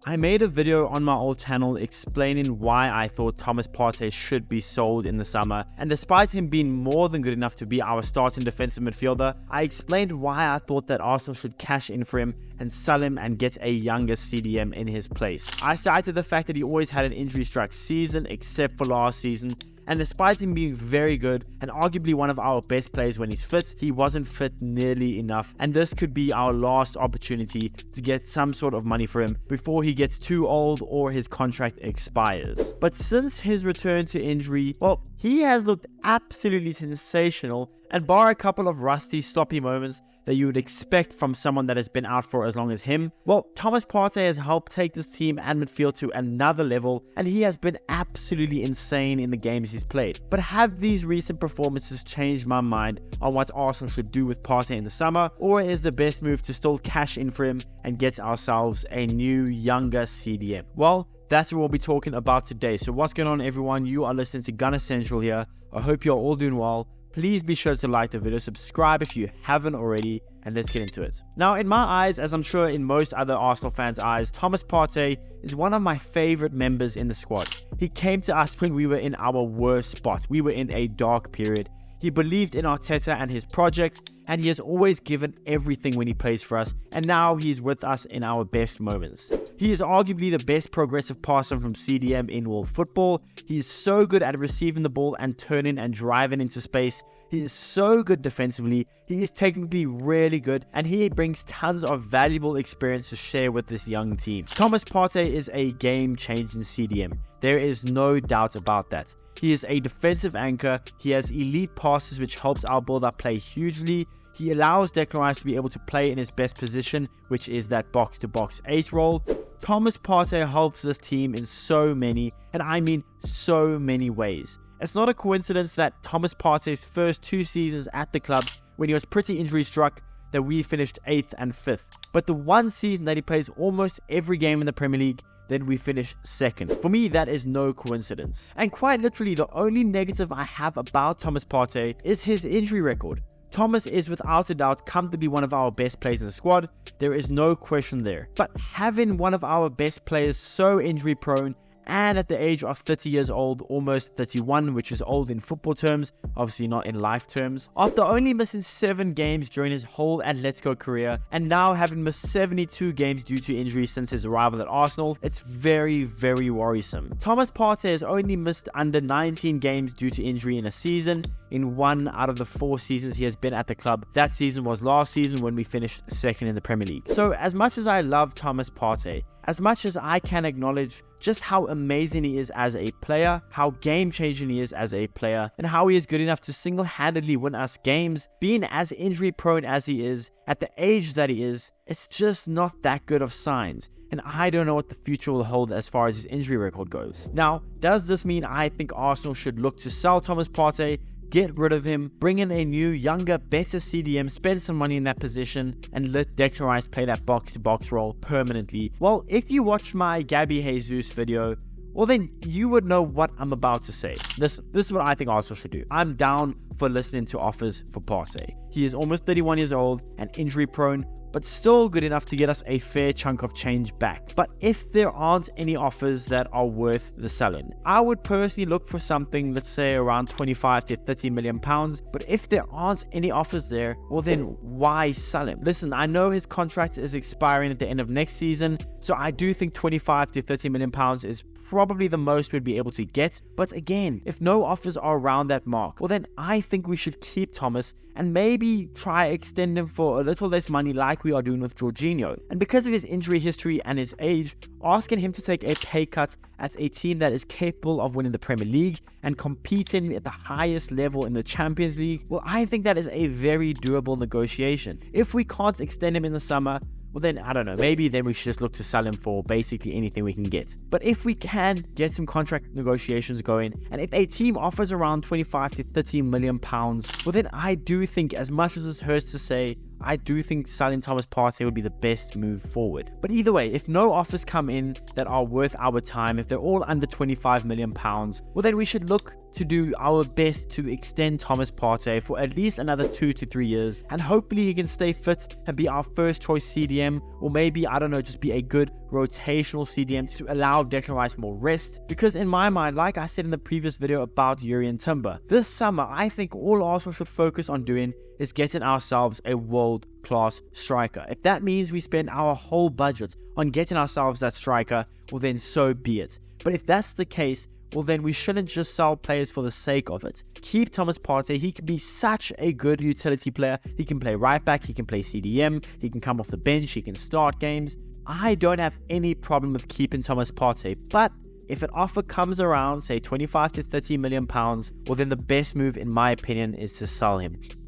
I made a video on my old channel explaining why I thought Thomas Partey should be sold in the summer, and despite him being more than good enough to be our starting defensive midfielder, I explained why I thought that Arsenal should cash in for him and sell him and get a younger CDM in his place. I cited the fact that he always had an injury-struck season except for last season, and despite him being very good and arguably one of our best players when he's fit, he wasn't fit nearly enough, and this could be our last opportunity to get some sort of money for him before he gets too old or his contract expires. But since his return to injury, well, he has looked absolutely sensational, and bar a couple of rusty, sloppy moments that you would expect from someone that has been out for as long as him, well, Thomas Partey has helped take this team and midfield to another level, and he has been absolutely insane in the games he's played. But have these recent performances changed my mind on what Arsenal should do with Partey in the summer, or is the best move to still cash in for him and get ourselves a new, younger CDM? Well, that's what we'll be talking about today. So what's going on, everyone? You are listening to Gunner Central here. I hope you're all doing well. Please be sure to like the video, subscribe if you haven't already, and let's get into it. Now, in my eyes, as I'm sure in most other Arsenal fans' eyes, Thomas Partey is one of my favorite members in the squad. He came to us when we were in our worst spot. We were in a dark period. He believed in Arteta and his project, and he has always given everything when he plays for us, and now he's with us in our best moments. He is arguably the best progressive passer from CDM in world football. He is so good at receiving the ball and turning and driving into space. He is so good defensively. He is technically really good, and he brings tons of valuable experience to share with this young team. Thomas Partey is a game-changing CDM. There is no doubt about that. He is a defensive anchor. He has elite passes which helps our build-up play hugely. He allows Declan Rice to be able to play in his best position, which is that box-to-box 8 role. Thomas Partey helps this team in so many, and I mean so many ways. It's not a coincidence that Thomas Partey's first 2 seasons at the club, when he was pretty injury struck, that we finished 8th and 5th. But the one season that he plays almost every game in the Premier League, then we finish 2nd. For me, that is no coincidence. And quite literally, the only negative I have about Thomas Partey is his injury record. Thomas is without a doubt comfortably one of our best players in the squad. There is no question there. But having one of our best players so injury prone and at the age of 30 years old, almost 31, which is old in football terms, obviously not in life terms, after only missing 7 games during his whole Atletico career, and now having missed 72 games due to injury since his arrival at Arsenal, it's very, very worrisome. Thomas Partey has only missed under 19 games due to injury in a season, in 1 out of the 4 seasons he has been at the club. That season was last season when we finished 2nd in the Premier League. So as much as I love Thomas Partey, as much as I can acknowledge just how amazing he is as a player, how game-changing he is as a player, and how he is good enough to single-handedly win us games, being as injury-prone as he is, at the age that he is, it's just not that good of signs. And I don't know what the future will hold as far as his injury record goes. Now, does this mean I think Arsenal should look to sell Thomas Partey, get rid of him, bring in a new, younger, better CDM, spend some money in that position, and let Declan Rice play that box-to-box role permanently? Well, if you watched my Gabby Jesus video, well then you would know what I'm about to say. This is what I think Arsenal should do. I'm down for listening to offers for Partey. He is almost 31 years old and injury prone, but still good enough to get us a fair chunk of change back. But if there aren't any offers that are worth the selling, I would personally look for something, let's say around 25 to 30 million pounds. But if there aren't any offers there, well then why sell him? Listen, I know his contract is expiring at the end of next season, so I do think 25 to 30 million pounds is probably the most we'd be able to get. But again, if no offers are around that mark, well then I think we should keep Thomas and maybe try extend him for a little less money like we are doing with Jorginho. And because of his injury history and his age, asking him to take a pay cut at a team that is capable of winning the Premier League and competing at the highest level in the Champions League, well, I think that is a very doable negotiation. If we can't extend him in the summer, well then, I don't know, maybe then we should just look to sell him for basically anything we can get. But if we can get some contract negotiations going, and if a team offers around 25 to 30 million pounds, well then I do think, as much as it hurts to say, I do think selling Thomas Partey would be the best move forward. But either way, if no offers come in that are worth our time, if they're all under £25 million, well then we should look to do our best to extend Thomas Partey for at least another 2 to 3 years, and hopefully he can stay fit and be our first choice CDM, or maybe, I don't know, just be a good rotational CDM to allow Declan Rice more rest. Because in my mind, like I said in the previous video about Yuri and Timber, this summer I think all Arsenal should focus on doing is getting ourselves a world-class striker. If that means we spend our whole budget on getting ourselves that striker, well then so be it. But if that's the case, well then we shouldn't just sell players for the sake of it. Keep Thomas Partey. He can be such a good utility player. He can play right back, he can play CDM, he can come off the bench, he can start games. I don't have any problem with keeping Thomas Partey, but if an offer comes around, say 25 to 30 million pounds, well then the best move in my opinion is to sell him.